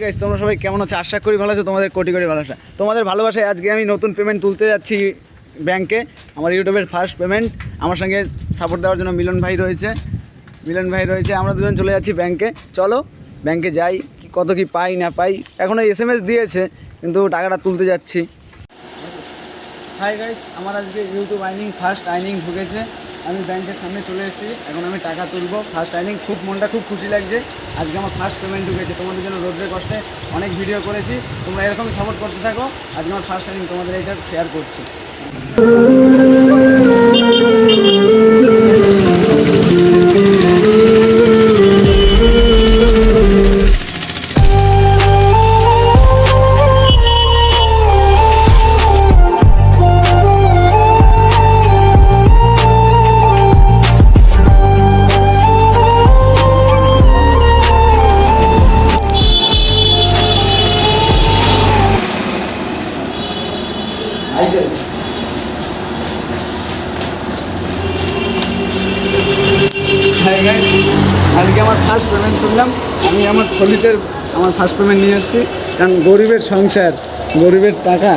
Guys, তোমরা সবাই কেমন আছো? আশা করি ভালো আছো। তোমাদের কোটি কোটি ভালোবাসা, তোমাদের ভালোবাসায় আজকে আমি নতুন পেমেন্ট তুলতে যাচ্ছি ব্যাংকে। আমার ইউটিউবের ফার্স্ট পেমেন্ট। আমার সঙ্গে সাপোর্ট দেওয়ার জন্য মিলন ভাই রয়েছে। আমরা দুজন চলে যাচ্ছি ব্যাংকে। চলো ব্যাংকে যাই, কত কি পাই না পাই। এখনও SMS দিয়েছে, কিন্তু টাকাটা তুলতে যাচ্ছি। হাই গাইস, আমার আজকে ইউটিউব ফার্স্ট আর্নিং ঢুকেছে। আমি ব্যাংকের সামনে চলে এসেছি, এখন আমি টাকা তুলবো। ফার্স্ট আর্নিং, মনটা খুব খুশি লাগছে। আজকে আমার ফার্স্ট পেমেন্ট ঢুকেছে। তোমাদের জন্য রোদ্রের কষ্টে অনেক ভিডিও করেছি, তোমরা এরকমই সাপোর্ট করতে থাকো। আজকে আমার ফার্স্ট আর্নিং, তোমাদের এইটা শেয়ার করছি। আজকে আমার ফার্স্ট পেমেন্ট তুললাম। আমি আমার থলিতে আমার ফার্স্ট পেমেন্ট নিয়ে এসেছি, কারণ গরিবের সংসার, গরিবের টাকা,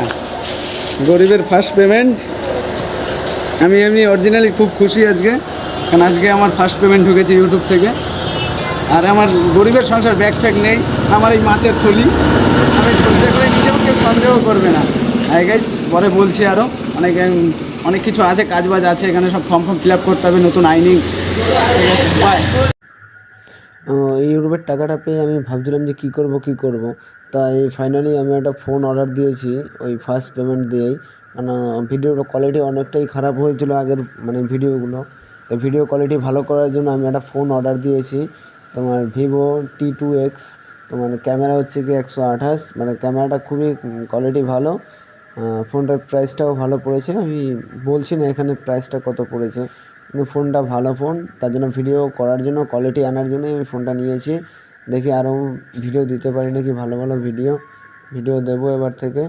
গরিবের ফার্স্ট পেমেন্ট। আমি এমনি অরিজিনালি খুব খুশি আজকে, কারণ আজকে আমার ফার্স্ট পেমেন্ট ঢুকেছে ইউটিউব থেকে। আর আমার গরিবের সংসার ব্যাগ ফ্যাগ নেই, আমার এই মাছের থলি। আমি ধৈর্য করে নিজেও কেউ সন্দেহ করবে না। হ্যাঁ গাইস, পরে বলছি আরও অনেক কিছু আছে, কাজবাজ আছে এখানে, সব ফর্ম ফিল আপ করতে হবে, নতুন আইনিং। বাই। এই ইউটিউবের টাকাটা পেয়ে আমি ভাবছিলাম যে কী করব। তাই ফাইনালি আমি একটা ফোন অর্ডার দিয়েছি ওই ফার্স্ট পেমেন্ট দিয়েই। কারণ ভিডিওর কোয়ালিটি অনেকটাই খারাপ হয়েছিল আগের ভিডিওগুলো। তো ভিডিও কোয়ালিটি ভালো করার জন্য আমি একটা ফোন অর্ডার দিয়েছি, তোমার ভিভো T2X। তোমার ক্যামেরা হচ্ছে কি 128, ক্যামেরাটা খুবই কোয়ালিটি ভালো। ফোনটার প্রাইসটাও ভালো পড়েছে। আমি বলছি না এখানে প্রাইসটা কত পড়েছে, কিন্তু ফোনটা ভালো ফোন। তার জন্য ভিডিও করার জন্য, কোয়ালিটি আনার জন্যই আমি ফোনটা নিয়েছি। দেখি আরও ভিডিও দিতে পারি নাকি, ভালো ভিডিও দেবো এবার থেকে।